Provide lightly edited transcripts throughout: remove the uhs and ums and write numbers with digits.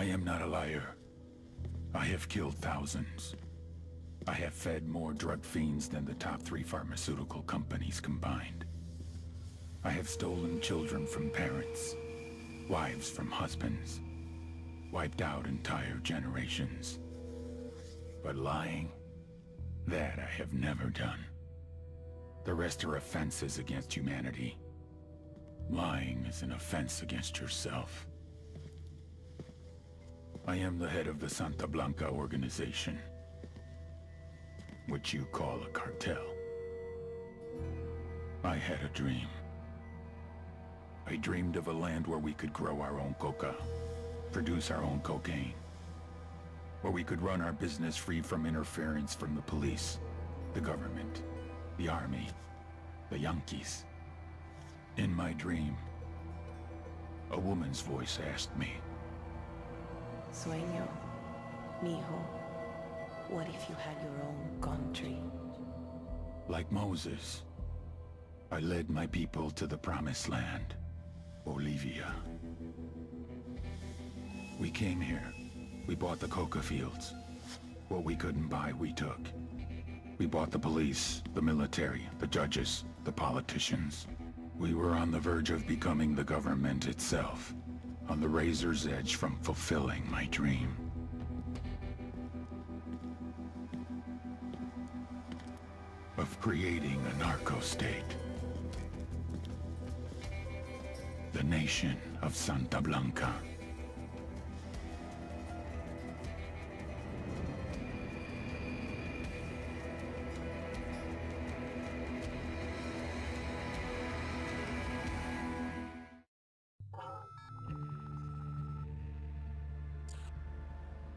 am not a liar. I have killed thousands. I have fed more drug fiends than the top 3 pharmaceutical companies combined. I have stolen children from parents, wives from husbands, wiped out entire generations. But lying, that I have never done. The rest are offenses against humanity. Lying is an offense against yourself. I am the head of the Santa Blanca organization, which you call a cartel. I had a dream. I dreamed of a land where we could grow our own coca, produce our own cocaine, where we could run our business free from interference from the police, the government, the army, the Yankees. In my dream, a woman's voice asked me, Sueño, mijo, what if you had your own country? Like Moses, I led my people to the promised land, Bolivia. We came here. We bought the coca fields. What we couldn't buy, we took. We bought the police, the military, the judges, the politicians. We were on the verge of becoming the government itself, on the razor's edge from fulfilling my dream. Of creating a narco-state. The nation of Santa Blanca.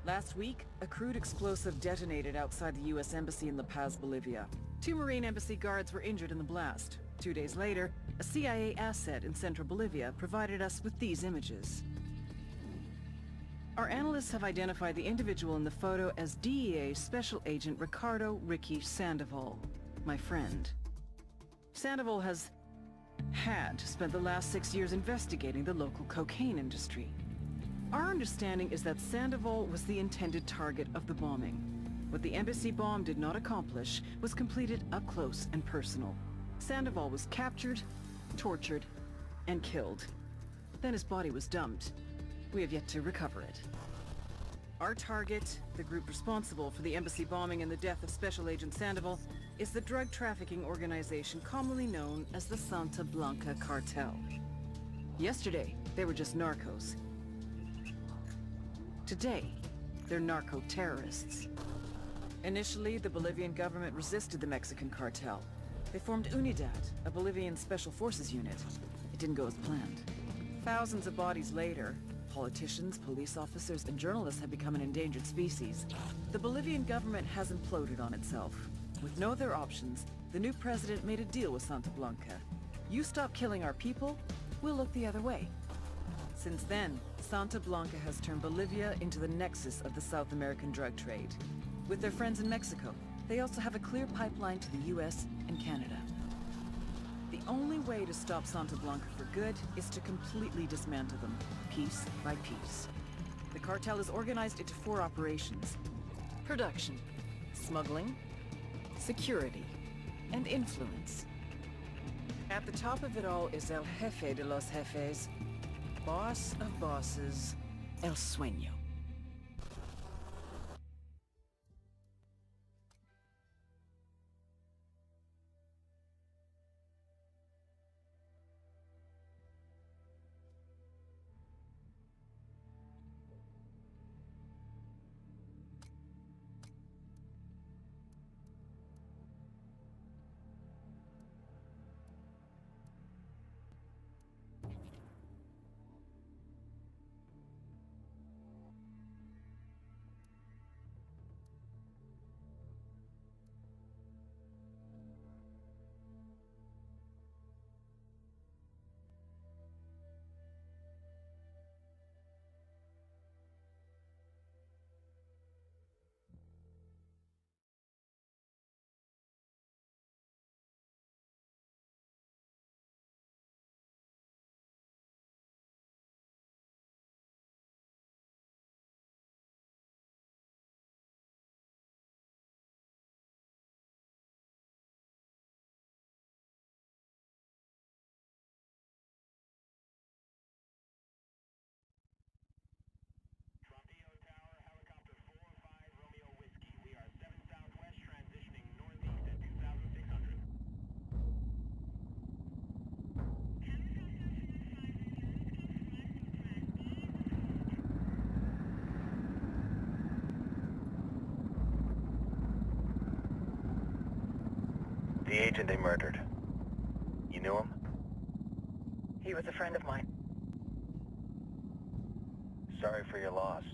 Last week, a crude explosive detonated outside the U.S. Embassy in La Paz, Bolivia. 2 Marine Embassy guards were injured in the blast. 2 days later, a CIA asset in central Bolivia provided us with these images. Our analysts have identified the individual in the photo as DEA Special Agent Ricardo Ricky Sandoval, my friend. Sandoval had spent the last 6 years investigating the local cocaine industry. Our understanding is that Sandoval was the intended target of the bombing. What the embassy bomb did not accomplish was completed up close and personal. Sandoval was captured, tortured, and killed. Then his body was dumped. We have yet to recover it. Our target, the group responsible for the embassy bombing and the death of Special Agent Sandoval, is the drug trafficking organization commonly known as the Santa Blanca cartel. Yesterday, they were just narcos. Today, they're narco-terrorists. Initially, the Bolivian government resisted the Mexican cartel. They formed UNIDAD, a Bolivian special forces unit. It didn't go as planned. Thousands of bodies later, politicians, police officers, and journalists have become an endangered species. The Bolivian government has imploded on itself. With no other options, the new president made a deal with Santa Blanca. You stop killing our people, we'll look the other way. Since then, Santa Blanca has turned Bolivia into the nexus of the South American drug trade. With their friends in Mexico, they also have a clear pipeline to the US and Canada. The only way to stop Santa Blanca for good is to completely dismantle them, piece by piece. The cartel is organized into 4 operations: production, smuggling, security, and influence. At the top of it all is El Jefe de los Jefes, boss of bosses, El Sueño. The agent they murdered. You knew him? He was a friend of mine. Sorry for your loss.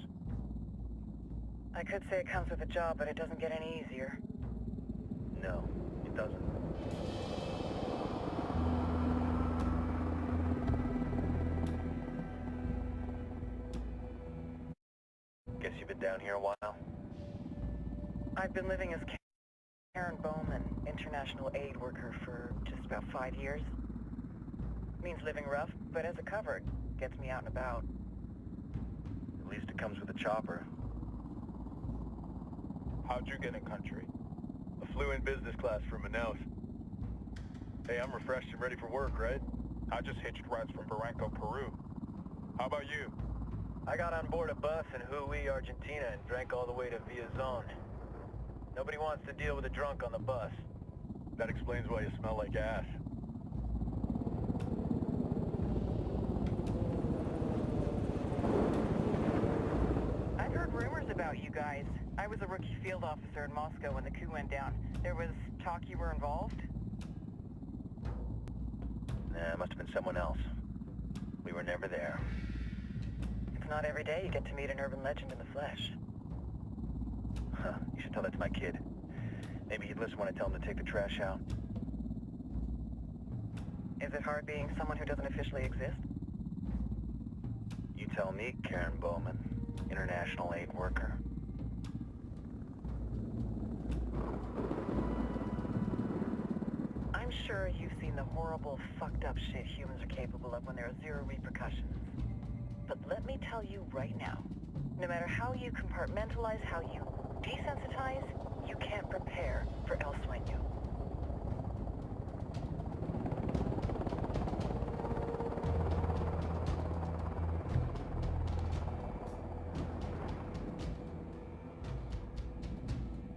I could say it comes with a job, but it doesn't get any easier. No, it doesn't. Guess you've been down here a while? I've been living as Karen Bowman, international aid worker for just about 5 years. Means living rough, but as a cover, gets me out and about. At least it comes with a chopper. How'd you get in country? I flew in business class from Manaus. Hey, I'm refreshed and ready for work, right? I just hitched rides from Barranco, Peru. How about you? I got on board a bus in Jujuy, Argentina and drank all the way to Villazon. Nobody wants to deal with a drunk on the bus. That explains why you smell like ass. I've heard rumors about you guys. I was a rookie field officer in Moscow when the coup went down. There was talk you were involved? Nah, it must have been someone else. We were never there. It's not every day you get to meet an urban legend in the flesh. Huh, you should tell that to my kid. Maybe he'd listen when I tell him to take the trash out. Is it hard being someone who doesn't officially exist? You tell me, Karen Bowman, international aid worker. I'm sure you've seen the horrible, fucked up shit humans are capable of when there are zero repercussions. But let me tell you right now, no matter how you compartmentalize, how you desensitize, you can't prepare for El Sueño.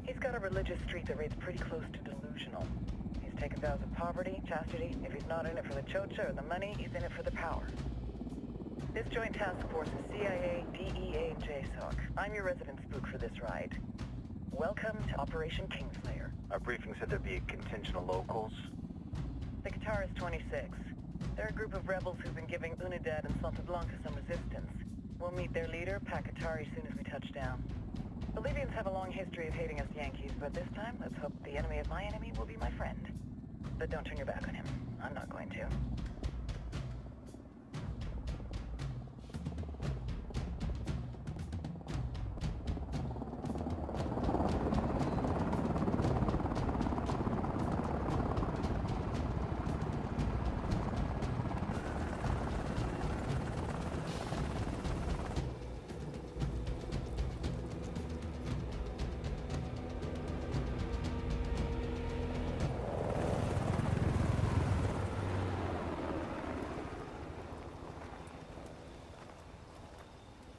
He's got a religious streak that rates pretty close to delusional. He's taken vows of poverty, chastity. If he's not in it for the chocha or the money, he's in it for the power. This joint task force is CIA, DEA, and JSOC. I'm your resident spook for this ride. Welcome to Operation Kingslayer. Our briefing said there'd be a contingent of locals. The Qatar is 26. They're a group of rebels who've been giving Unidad and Santa Blanca some resistance. We'll meet their leader, Pakatari, soon as we touch down. Bolivians have a long history of hating us Yankees, but this time, let's hope the enemy of my enemy will be my friend. But don't turn your back on him. I'm not going to.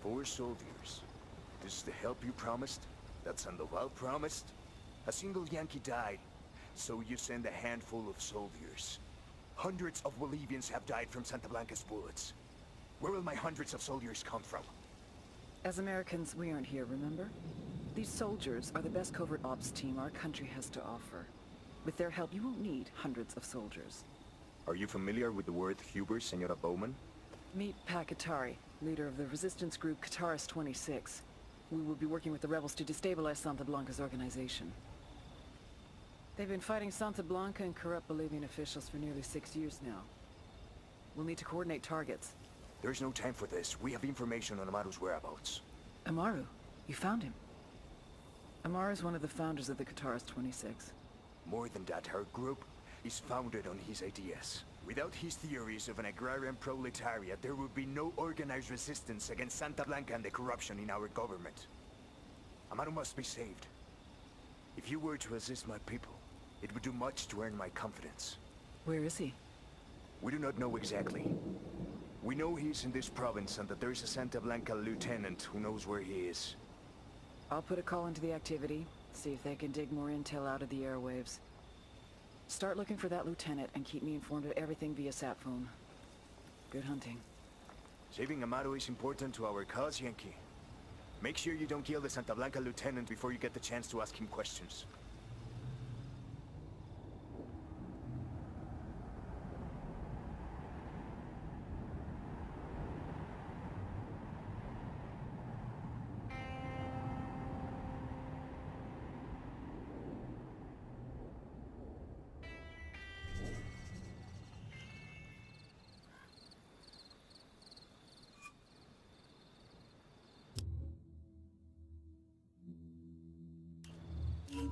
Four soldiers. This is the help you promised? That Sandoval promised? A single Yankee died, so you send a handful of soldiers. Hundreds of Bolivians have died from Santa Blanca's bullets. Where will my hundreds of soldiers come from? As Americans, we aren't here, remember? These soldiers are the best covert ops team our country has to offer. With their help, you won't need hundreds of soldiers. Are you familiar with the word Huber, Senora Bowman? Meet Pakatari, leader of the resistance group Qatar's 26. We will be working with the rebels to destabilize Santa Blanca's organization. They've been fighting Santa Blanca and corrupt Bolivian officials for nearly 6 years now. We'll need to coordinate targets. There's no time for this. We have information on Amaru's whereabouts. Amaru, you found him. Amaru is one of the founders of the Qatar's 26. More than that, her group is founded on his ideas. Without his theories of an agrarian proletariat, there would be no organized resistance against Santa Blanca and the corruption in our government. Amaru must be saved. If you were to assist my people, it would do much to earn my confidence. Where is he? We do not know exactly. We know he's in this province and that there's a Santa Blanca lieutenant who knows where he is. I'll put a call into the activity, see if they can dig more intel out of the airwaves. Start looking for that lieutenant and keep me informed of everything via sat phone. Good hunting. Saving Amaru is important to our cause, Yankee. Make sure you don't kill the Santa Blanca lieutenant before you get the chance to ask him questions. Time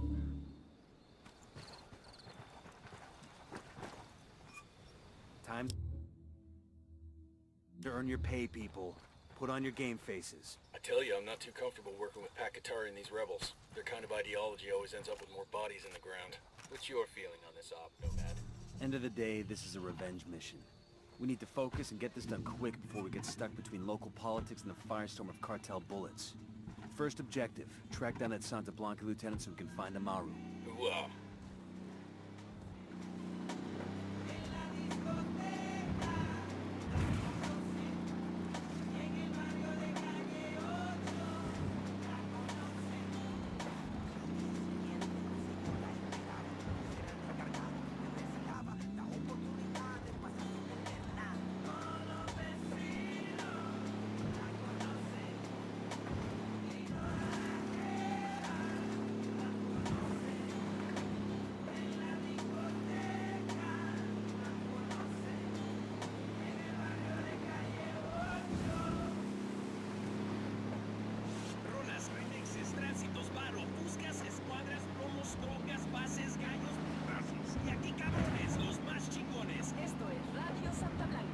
to earn your pay, people. Put on your game faces. I tell you, I'm not too comfortable working with Pakatari and these rebels. Their kind of ideology always ends up with more bodies in the ground. What's your feeling on this op, Nomad? End of the day, this is a revenge mission. We need to focus and get this done quick before we get stuck between local politics and the firestorm of cartel bullets. First objective, track down that Santa Blanca lieutenant so we can find Amaru. Hooah! Esto es Radio Santa Blanca.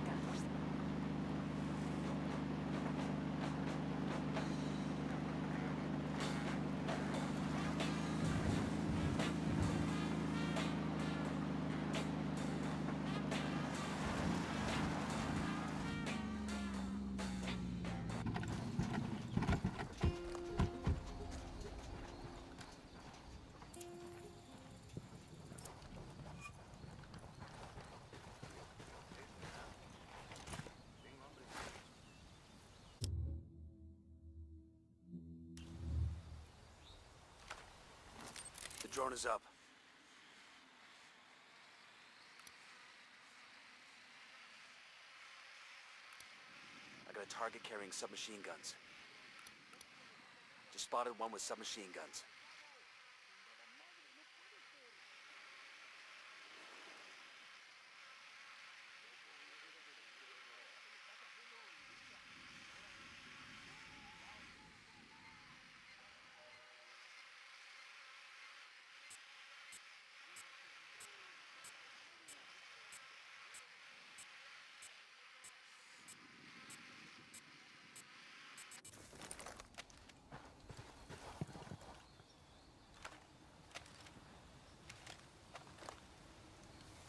The drone is up. I got a target carrying submachine guns. Just spotted one with submachine guns.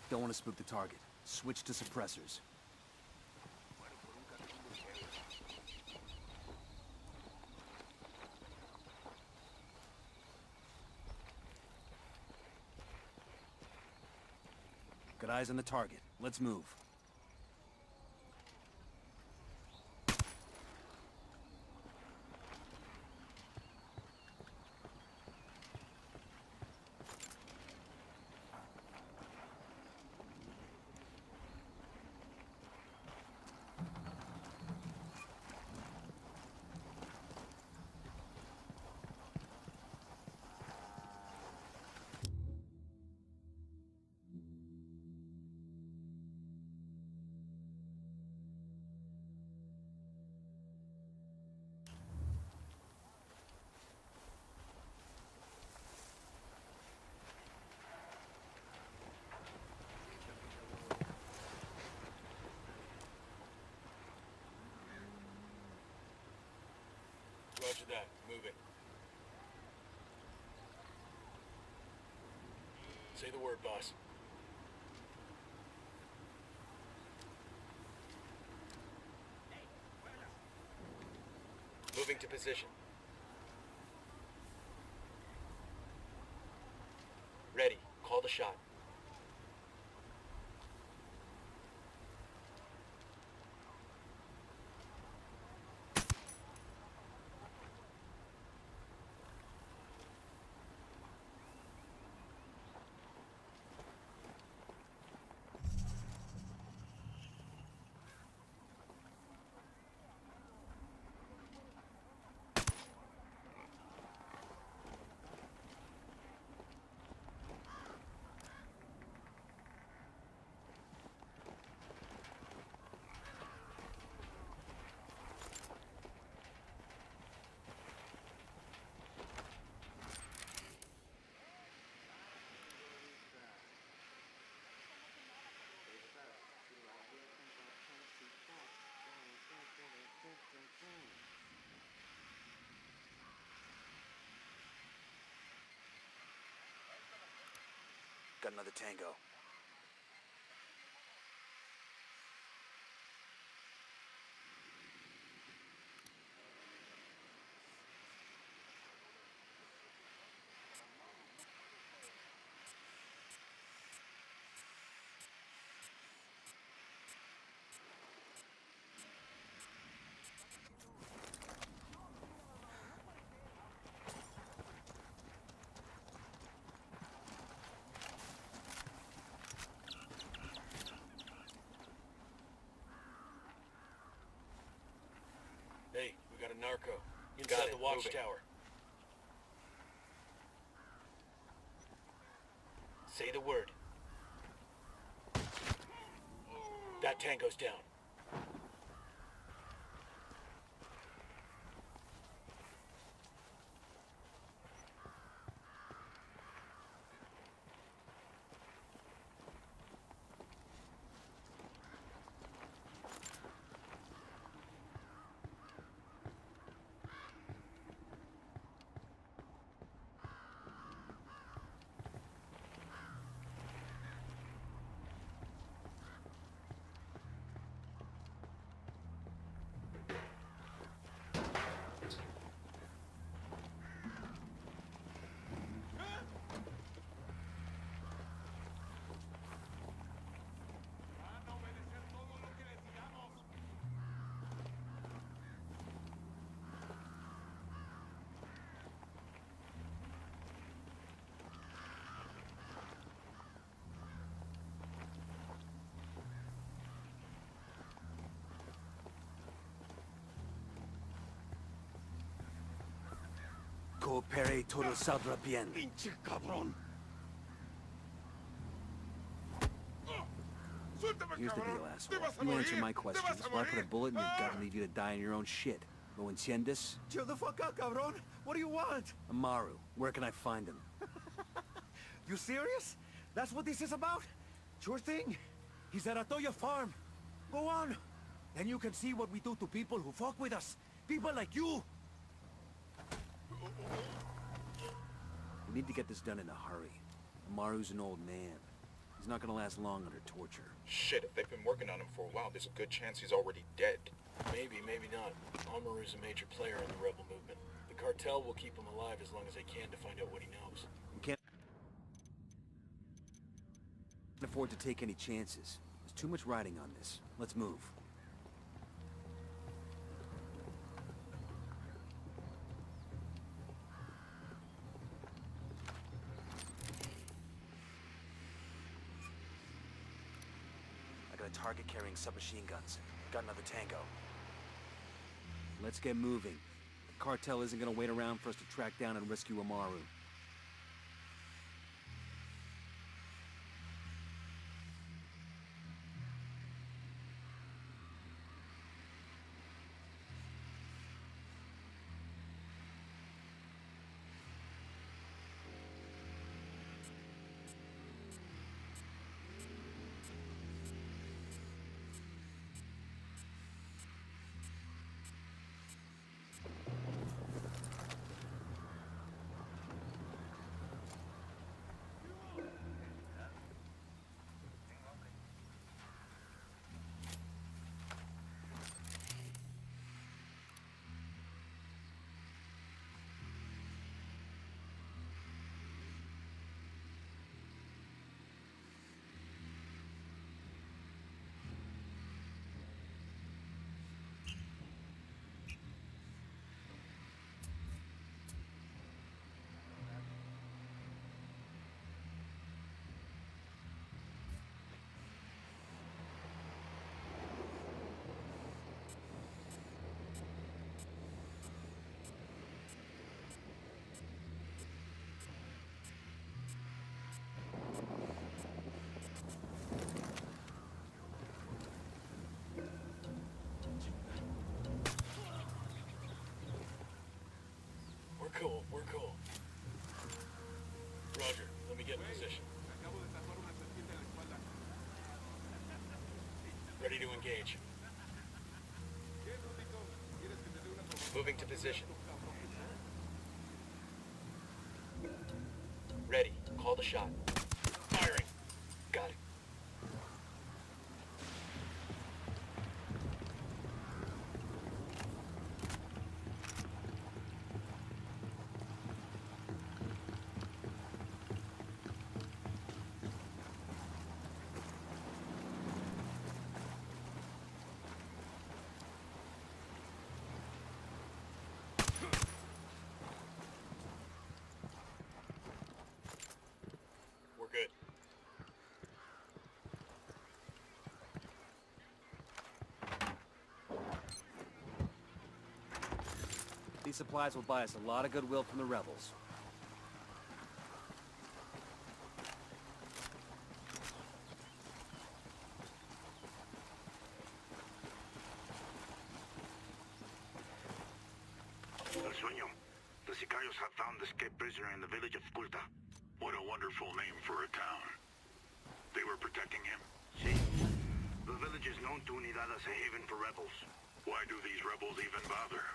Don't want to spook the target. Switch to suppressors. Got eyes on the target. Let's move. Roger that. Moving. Say the word, boss. Moving to position. Ready. Call the shot. Got another tango. Hey, we got a narco. Inside the watchtower. Say the word. That tango's down. Coopere todo saldrá bien. ¡Pinche cabrón! Here's the deal, asshole. You answer my questions, or I put a bullet in your gut and leave you to die in your own shit. ¿Lo entiendes? Chill the fuck out, cabrón! What do you want? Amaru, where can I find him? You serious? That's what this is about? Sure thing. He's at Atoya farm. Go on. Then you can see what we do to people who fuck with us. People like you. We need to get this done in a hurry. Amaru's an old man. He's not gonna last long under torture. Shit, if they've been working on him for a while, there's a good chance he's already dead. Maybe, maybe not. Amaru's a major player in the rebel movement. The cartel will keep him alive as long as they can to find out what he knows. We can't afford to take any chances. There's too much riding on this. Let's move. I got a target carrying submachine guns. Got another tango. Let's get moving. The cartel isn't gonna wait around for us to track down and rescue Amaru. We're cool. Roger, let me get in position. Ready to engage. Moving to position. Ready. Call the shot. Firing. These supplies will buy us a lot of goodwill from the rebels. El Sueño. The Sicarios have found the escaped prisoner in the village of Culta. What a wonderful name for a town. They were protecting him. See? The village is known to Unidad as a haven for rebels. Why do these rebels even bother?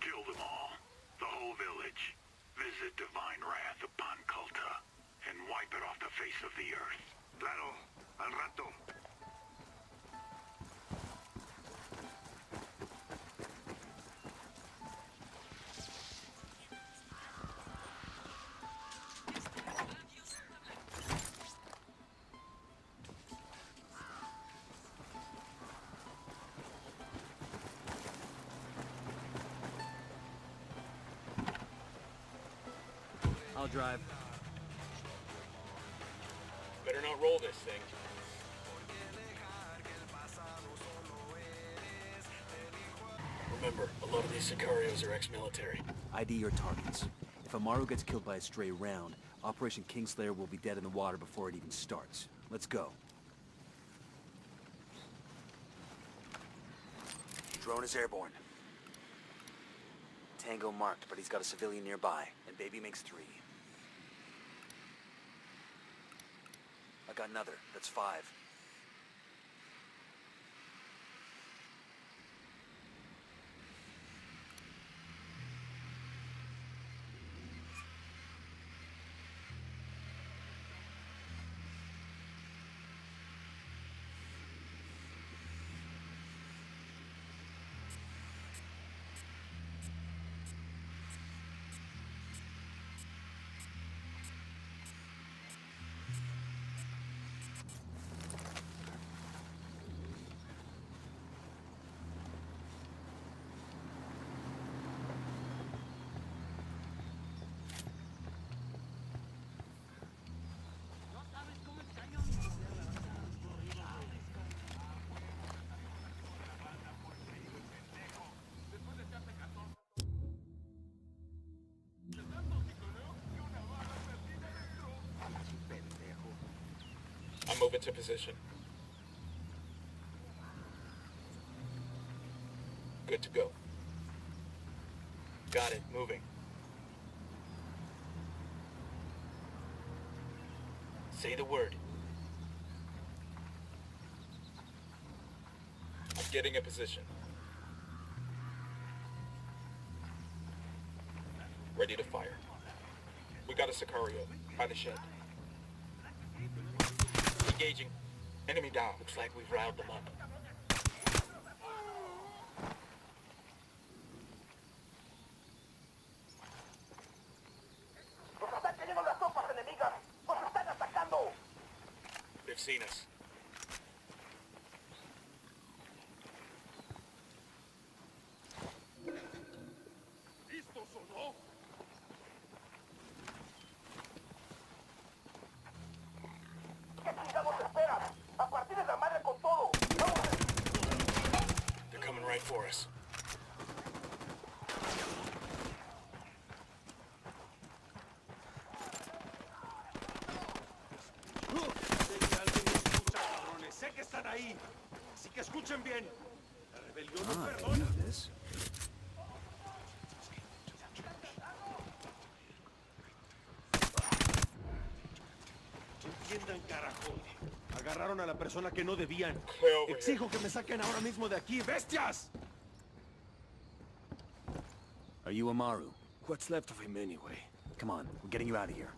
Kill them all. The whole village. Visit divine wrath upon Culta. And wipe it off the face of the earth. Claro, al rato. I'll drive. Better not roll this thing. Remember, a lot of these Sicarios are ex-military. ID your targets. If Amaru gets killed by a stray round, Operation Kingslayer will be dead in the water before it even starts. Let's go. Drone is airborne. Tango marked, but he's got a civilian nearby, and baby makes 3. I got another. That's 5. I'm moving to position. Good to go. Got it, moving. Say the word. I'm getting a position. Ready to fire. We got a Sicario by the shed. Engaging. Enemy down. Looks like we've riled them up. They've seen us. They're coming right for us. Sé que están ahí, así que escuchen bien. La rebelión no perdona. Entiendan, carajo. Agarraron a la persona que no debían. Exijo que me saquen ahora mismo de aquí, bestias. Are you Amaru? What's left of him anyway? Come on, we're getting you out of here.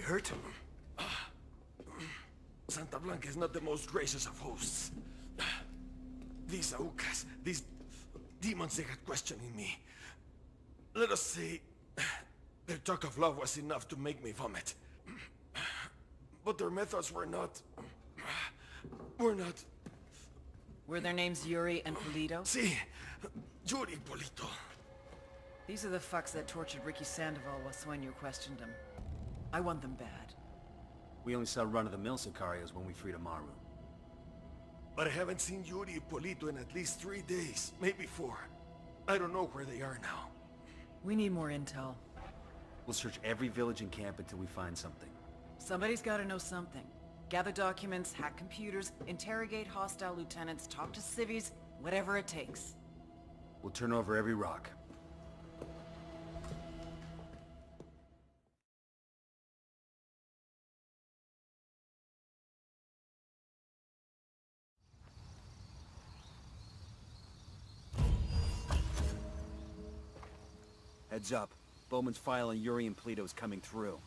hurt? Santa Blanca is not the most gracious of hosts. These Aucas, these demons they had questioning me. Let us say, their talk of love was enough to make me vomit. But their methods were not... Were their names Yuri and Polito? Si, Yuri Polito. These are the fucks that tortured Ricky Sandoval while Sueño questioned him. I want them bad. We only saw run-of-the-mill Sicarios when we freed Amaru. But I haven't seen Yuri and Polito in at least 3 days, maybe 4. I don't know where they are now. We need more intel. We'll search every village and camp until we find something. Somebody's gotta know something. Gather documents, hack computers, interrogate hostile lieutenants, talk to civvies, whatever it takes. We'll turn over every rock. Heads up. Bowman's file on Yuri and Polito is coming through.